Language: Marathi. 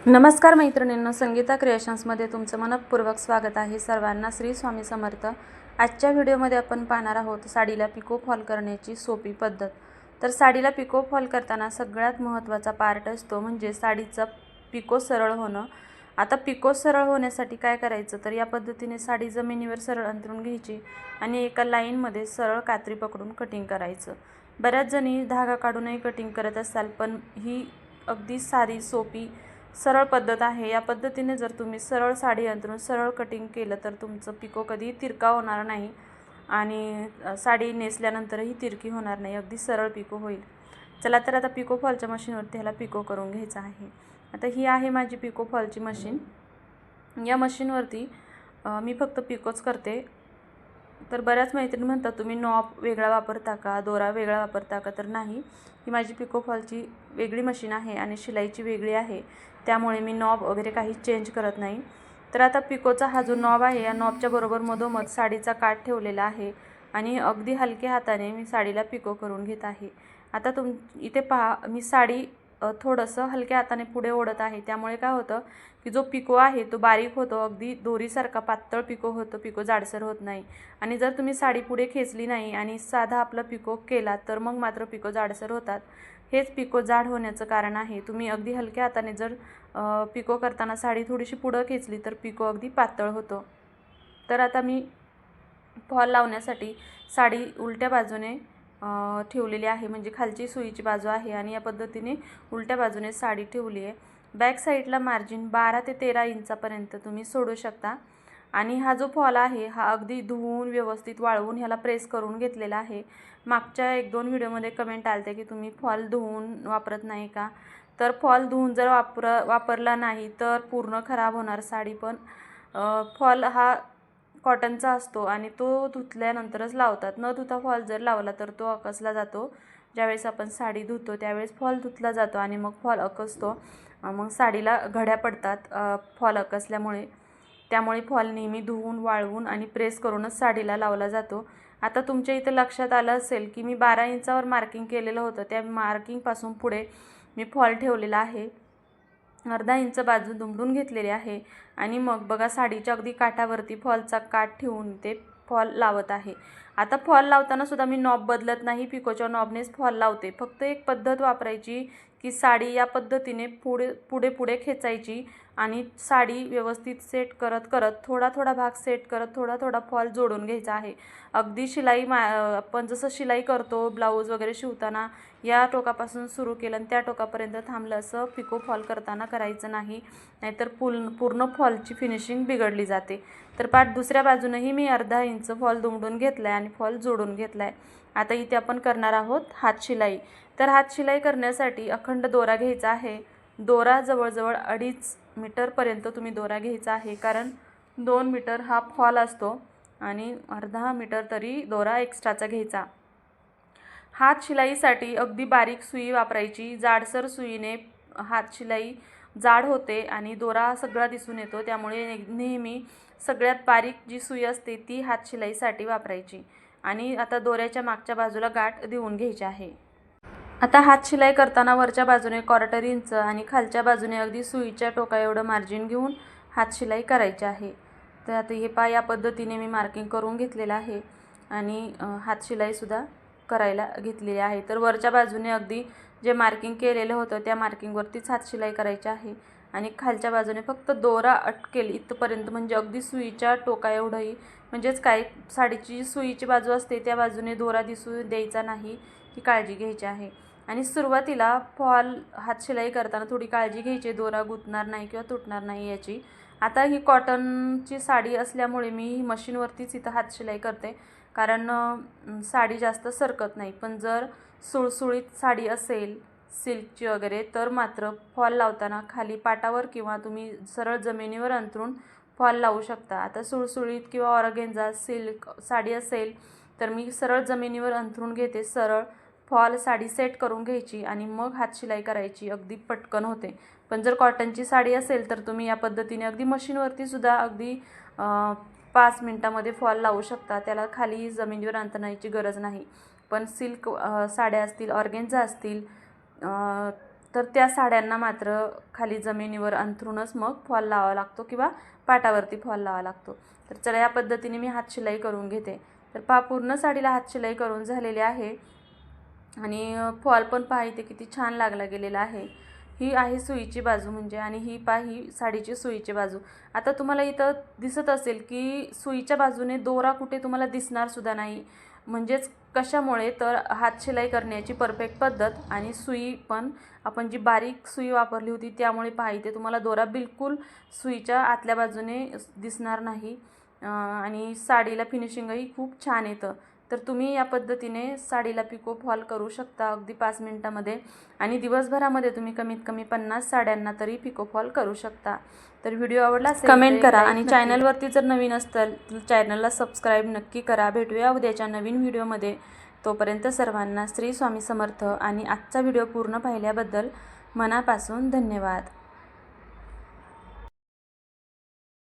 नमस्कार मैत्रिणींनो, संगीता क्रिएशन्समध्ये तुमचं मनपूर्वक स्वागत आहे। सर्वांना श्री स्वामी समर्थ। आजच्या व्हिडिओमध्ये आपण पाहणार आहोत साडीला पिको फॉल करण्याची सोपी पद्धत। तर साडीला पिको फॉल करताना सगळ्यात महत्त्वाचा पार्ट असतो म्हणजे साडीचा पिको सरळ होणं। आता पिको सरळ होण्यासाठी काय करायचं, तर या पद्धतीने साडी जमिनीवर सरळ अंथरून घ्यायची आणि एका लाईनमध्ये सरळ कात्री पकडून कटिंग करायचं। बऱ्याच जणी धागा काढूनही कटिंग करत असाल, पण ही अगदी साधी सोपी सरळ पद्धत आहे। या पद्धतीने जर तुम्ही सरळ साडी अंथरून सरळ कटिंग केलं तर तुमचं पिको कधी तिरका होणार नाही आणि साडी नेसल्यानंतरही तिरकी होणार नाही, अगदी सरळ पिको होईल। चला तर आता पिको फॉलच्या मशीनवरती ह्याला पिको करून घ्यायचं आहे। आता ही आहे माझी पिको फॉलची मशीन। या मशीनवरती मी फक्त पिकोच करते। तर बऱ्याच मैत्रिणी म्हणतात तुम्ही नॉब वेगळा वापरता का, दोरा वेगळा वापरता का, तर नाही, ही माझी पिको फॉलची वेगळी मशीन आहे आणि शिलाईची वेगळी आहे, त्यामुळे मी नॉब वगैरे काही चेंज करत नाही। तर आता पिकोचा हा जो नॉब आहे, या नॉबच्या बरोबर मधोमध साडीचा काठ ठेवलेला आहे आणि अगदी हलक्या हाताने मी साडीला पिको करून घेत आहे। आता इथे पहा, मी साडी थोडंसं हलक्या हाताने पुढे ओढत आहे, त्यामुळे काय होतं की जो पिको आहे तो बारीक होतो, अगदी दोरीसारखा पातळ पिको होतो, पिको जाडसर होत नाही। आणि जर तुम्ही साडी पुढे खेचली नाही आणि साधा आपला पिको केला तर मग मात्र पिको जाडसर होतात। हेच पिको जाड होण्याचं कारण आहे। तुम्ही अगदी हलक्या हाताने जर पिको करताना साडी थोडीशी पुढे खेचली तर पिको अगदी पातळ होतो। तर आता मी फॉल लावण्यासाठी साडी उलट्या बाजूने ठेवलेली आहे, म्हणजे खालची सुईची बाजू आहे आणि या पद्धतीने उलट्या बाजूने साडी ठेवली आहे। बॅक साईडला मार्जिन 12 ते 13 इंचापर्यंत तुम्ही सोडू शकता आणि हा जो फॉल आहे हा अगदी धुवून व्यवस्थित वाळवून ह्याला प्रेस करून घेतलेला आहे। मागच्या 1-2 व्हिडिओमध्ये कमेंट आलते की तुम्ही फॉल धुवून वापरत नाही का, तर फॉल धुवून जर वापरला नाही तर पूर्ण खराब होणार साडी। पण फॉल हा कॉटनचा असतो आणि तो धुतल्यानंतरच लावतात, न धुता फॉल जर लावला तर तो अकसला जातो। ज्यावेळेस आपण साडी धुतो त्यावेळेस फॉल धुतला जातो आणि मग फॉल अकसतो, मग साडीला घड्या पडतात फॉल अकसल्यामुळे। त्यामुळे फॉल नेहमी धुवून वाळवून आणि प्रेस करूनच साडीला लावला जातो। आता तुमच्या इथे लक्षात आलं असेल की मी 12 इंचावर मार्किंग केलेलं होतं, त्या मार्किंगपासून पुढे मी फॉल ठेवलेला आहे, अर्धा इंच बाजू दुमडून घेतलेली आहे आणि मग बघा साडीच्या अगदी काठावरती फॉलचा काठ ठेवून ते फॉल लावत आहे। आता फॉल लावताना सुद्धा मी नॉब बदलत नाही, पिकोच्या नॉबनेच फॉल लावते। फक्त एक पद्धत वापरायची की साडी या पद्धतीने पुढे पुढे खेचायची आणि साडी व्यवस्थित सेट करत करत थोडा भाग सेट करत थोडा फॉल जोडून घ्यायचा आहे। अगदी शिलाई आपण जसं शिलाई करतो ब्लाऊज वगैरे शिवताना, या टोकापासून सुरू केलं आणि त्या टोकापर्यंत थांबलं असं पिको फॉल करताना करायचं नाही, नाहीतर पूर्ण फॉलची फिनिशिंग बिघडली जाते। तर पाठ दुसऱ्या बाजूनही मी अर्धा इंच फॉल दुमडून घेतला आहे आणि फॉल जोडून घेतला आहे। आता इथे आपण करणार आहोत हात शिलाई। तर हात शिलाई करण्यासाठी अखंड दोरा घ्यायचा आहे। दोरा जवळजवळ 2.5 मीटरपर्यंत तुम्ही दोरा घ्यायचा आहे, कारण 2 मीटर हा फॉल असतो आणि अर्धा मीटर तरी दोरा एक्स्ट्राचा घ्यायचा। हात शिलाईसाठी अगदी बारीक सुई वापरायची, जाडसर सुईने हात शिलाई जाड होते आणि दोरा सगळा दिसून येतो, त्यामुळे नेहमी सगळ्यात बारीक जी सुई असते ती हात शिलाईसाठी वापरायची। आणि आता दोऱ्याच्या मागच्या बाजूला गाठ देऊन घ्यायची आहे। आता हात शिलाई करताना वरच्या बाजूने 1/4 इंच आणि खालच्या बाजूने अगदी सुईच्या टोका एवढं मार्जिन घेऊन हात शिलाई करायची आहे। तर आता हे या पद्धतीने मी मार्किंग करून घेतलेलं आहे आणि हात शिलाईसुद्धा करायला घेतलेली आहे। तर वरच्या बाजूने अगदी जे मार्किंग केलेलं होतं त्या मार्किंगवरतीच हात शिलाई करायची आहे आणि खालच्या बाजूने फक्त दोरा अटकेल इथपर्यंत, म्हणजे अगदी सुईच्या टोका एवढंही, म्हणजेच काय साडीची सुईची बाजू असते त्या बाजूने दोरा दिसू द्यायचा नाही, ही काळजी घ्यायची आहे। आणि सुरुवातीला फॉल हात शिलाई करताना थोडी काळजी घ्यायची, दोरा गुंतणार नाही किंवा तुटणार नाही याची। आता ही कॉटनची साडी असल्यामुळे मी मशीनवरतीच इथं हात शिलाई करते, कारण साडी जास्त सरकत नाही। पण जर सुळसुळीत साडी असेल सिल्कची वगैरे तर मात्र फॉल लावताना खाली पाटावर किंवा तुम्ही सरळ जमिनीवर अंथरून फॉल लावू शकता। आता सुळसुळीत किंवा ऑर्गेन्झा सिल्क साडी असेल तर मी सरळ जमिनीवर अंथरून घेते, सरळ फॉल साडी सेट करून घ्यायची आणि मग हात शिलाई करायची, अगदी पटकन होते। पण जर कॉटनची साडी असेल तर तुम्ही या पद्धतीने अगदी मशीनवरती सुद्धा अगदी 5 मिनिटांमध्ये फॉल लावू शकता, त्याला खाली जमिनीवर अंथरण्याची गरज नाही। पण सिल्क साड्या असतील, ऑर्गेन्झा असतील तर त्या साड्यांना मात्र खाली जमिनीवर अंथरूनच मग फॉल लावावा लागतो किंवा पाटावरती फॉल लावावा लागतो। तर चला या पद्धतीने मी हात शिलाई करून घेते। तर पहा पूर्ण साडीला हात शिलाई करून झालेली आहे आणि फॉल पण पहा इथे किती छान लागला गेलेला आहे। ही आहे सुईची बाजू म्हणजे आणि ही पहा ही साडीची सुईची बाजू। आता तुम्हाला इथं दिसत असेल की सुईच्या बाजूने दोरा कुठे तुम्हाला दिसणार सुद्धा नाही, म्हणजेच कशामुळे तर हात शिलाई करण्याची परफेक्ट पद्धत आणि सुई पण आपण जी बारीक सुई वापरली होती त्यामुळे पहा इथे तुम्हाला दोरा बिलकुल सुईच्या आतल्या बाजूने दिसणार नाही आणि साडीला फिनिशिंगही खूप छान येतं। तर तुम्ही या पद्धतीने साडीला पिको फॉल करू शकता अगदी 5 मिनिटांमध्ये आणि दिवसभरामध्ये तुम्ही कमीत कमी 50 साड्यांना तरी पिको फॉल करू शकता। तर व्हिडिओ आवडला असेल कमेंट करा आणि चॅनलवरती जर नवीन असाल तर चॅनलला सबस्क्राईब नक्की करा। भेटूया उद्याच्या नवीन व्हिडिओमध्ये। तोपर्यंत सर्वांना श्री स्वामी समर्थ आणि आजचा व्हिडिओ पूर्ण पाहिल्याबद्दल मनापासून धन्यवाद।